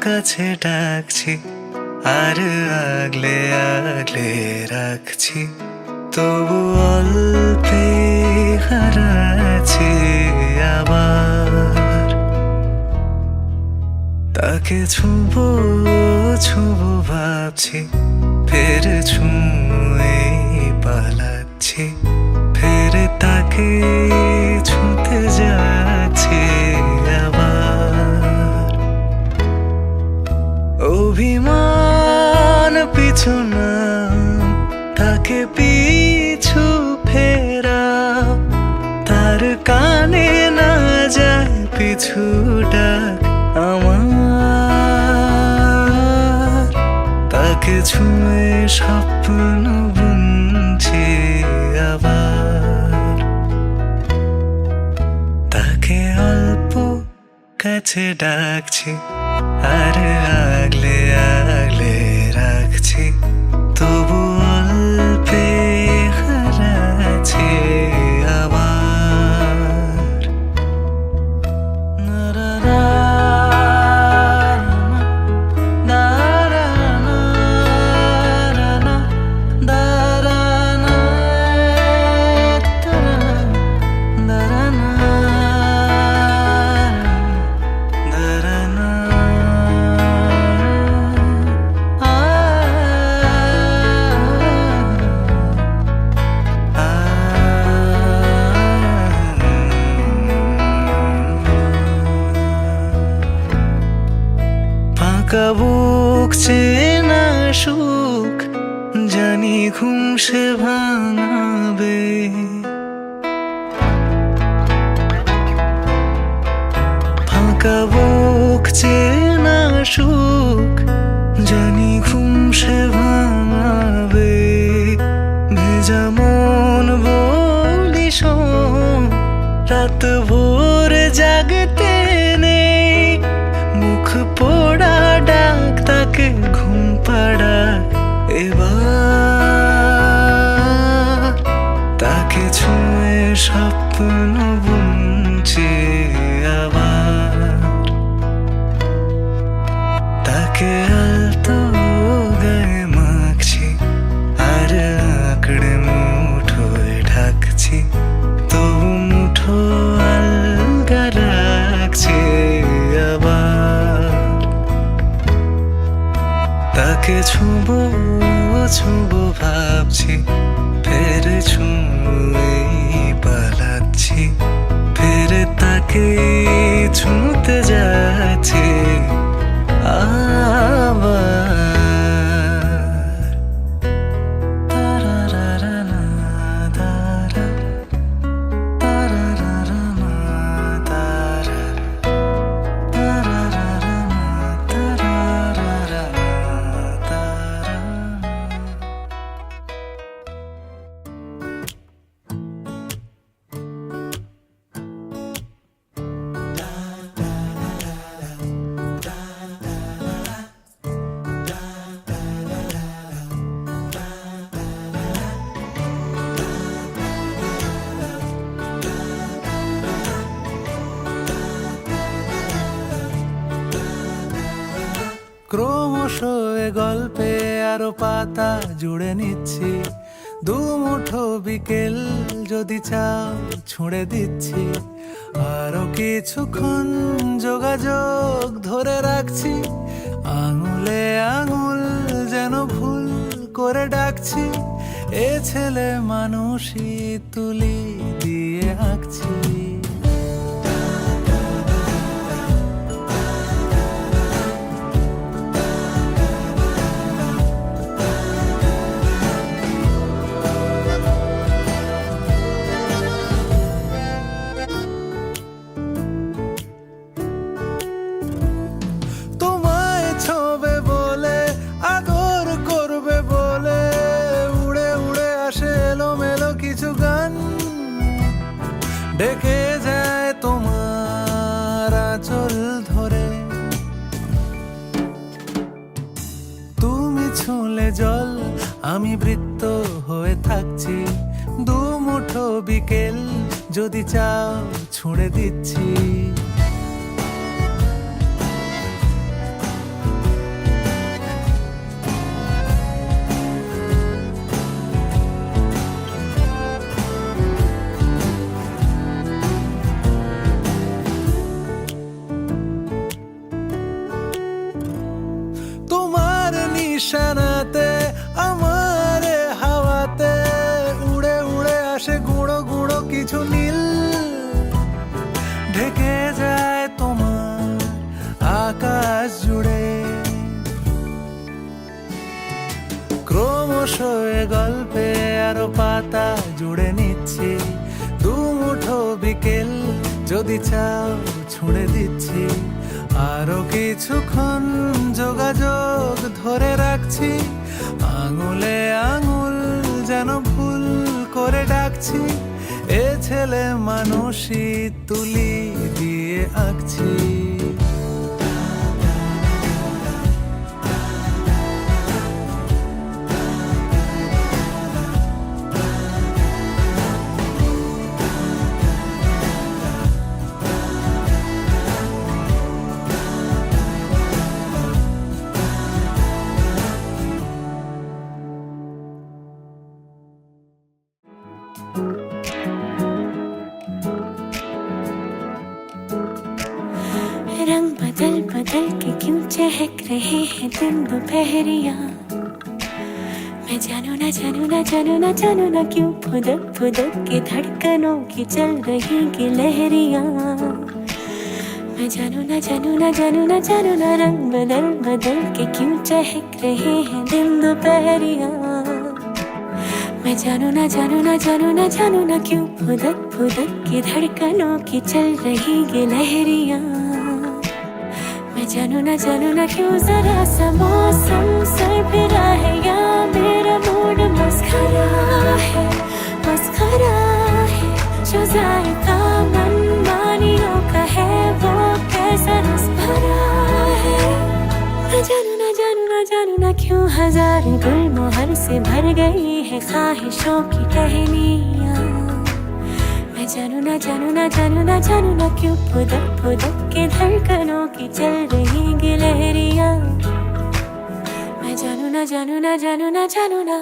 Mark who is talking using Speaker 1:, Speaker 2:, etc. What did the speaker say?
Speaker 1: কাছে ডাকছি আর আগলে আগলে রাখছি, তবু অল্পে হারাচ্ছি আবার। তাকে ছুঁবো ছুঁবো ভাবছি, ফের ছুঁয়ে পালাচ্ছি, ফের তাকে ছুঁতে যাচ্ছি আবার। অভিমান পিছু না, তাকে পিছু ফেরা, তার কানে না যায় পিছু ডাক আমার। তাকে ছুঁয়ে স্বপ্ন বুনছি আবার। তাকে অল্প কাছে ডাকছি আর আগলে আগলে রাখছি, তবু অল্পে হারাচ্ছি আবার। ফাঁকা বুক চেনা সুখ জানি ঘুম সে ভাঙাবে, ফাঁকা বুক চেনা সুখ জানি ঘুম সে ভাঙাবে। ভেজা মন বলি শোন, রাত ভোর জাগতে নেই, মুখ পোড়া ডাক তাকে ঘুম পাড়া এবার। তাকে ছুঁয়ে স্বপ্ন বুনছি আবার। তাকে আলতো গায়ে মাখছি আর আঁকড়ে মুঠোয় ঢাকছি, তবু মুঠো আলগা রাখছি আবার। তাকে ছুঁবো ছুঁবো ভাবছি, ফের ছুঁয়ে পালাচ্ছি, ফের তাকে ছুঁতে যাচ্ছি আবার।
Speaker 2: ক্রমশ এ গল্পে আরো পাতা জুড়ে নিচ্ছি, দুমুঠো বিকেল যদি চাও ছুঁড়ে দিচ্ছি। আরো কিছুক্ষণ যোগাযোগ ধরে রাখছি, আঙুলে আঙুল যেন ভুল করে ডাকছি। এ ছেলে মানুষই তুলি দিয়ে আঁকছি। হয়ে জল, আমি বৃত্ত হয়ে থাকছি। দু মুঠো বিকেল যদি চাও ছুঁড়ে দিচ্ছি। তোমার নিশানাতে আমার হাওয়াতে উড়ে উড়ে আসে গুঁড়ো গুঁড়ো কিছু নীল, ঢেকে যায় তোমার আকাশ জুড়ে। ক্রমশ এ গল্পে আরো পাতা জুড়ে নিচ্ছি। দু মুঠো বিকেল যদি চাও ছুঁড়ে দিচ্ছি। আরো কিছুক্ষণ যোগাযোগ ধরে রাখছি। আঙুলে আঙুল যেন ভুল করে ডাকছি। এ ছেলে মানুষই তুলি দিয়ে আঁকছি।
Speaker 3: रंग बदल बदल के क्यों चहक रहे हैं दिन दोपहरिया। मैं जानू ना जानू ना जानू ना जानू ना क्यों फुदक फुदक के धड़कनों की चल रही की लहरिया। मैं जानू ना जानू ना जानू ना जानू ना रंग बदल बदल के क्यों चहक रहे हैं दिन दोपहरिया। मैं जानू ना जानू ना जानू ना जानू ना क्यों फुदक फुदक के धड़कनों की चल रही ये लहरिया। मैं जानू ना क्यों जरा सा मौसम सरफिरा है या मेरा मूड मस्खरा है जो जायका मनमानियों का है वो कैसा रस भरा है। मैं जानू ना क्यों हजार गुलमोहर से भर गई है ख्वाहिशों की टहनियाँ। मैं जानू ना जानू ना क्यों फुदक फुदक के धड़कनों की चल रही गिलहरियाँ। मैं जानू ना जानू ना जानू ना जानू ना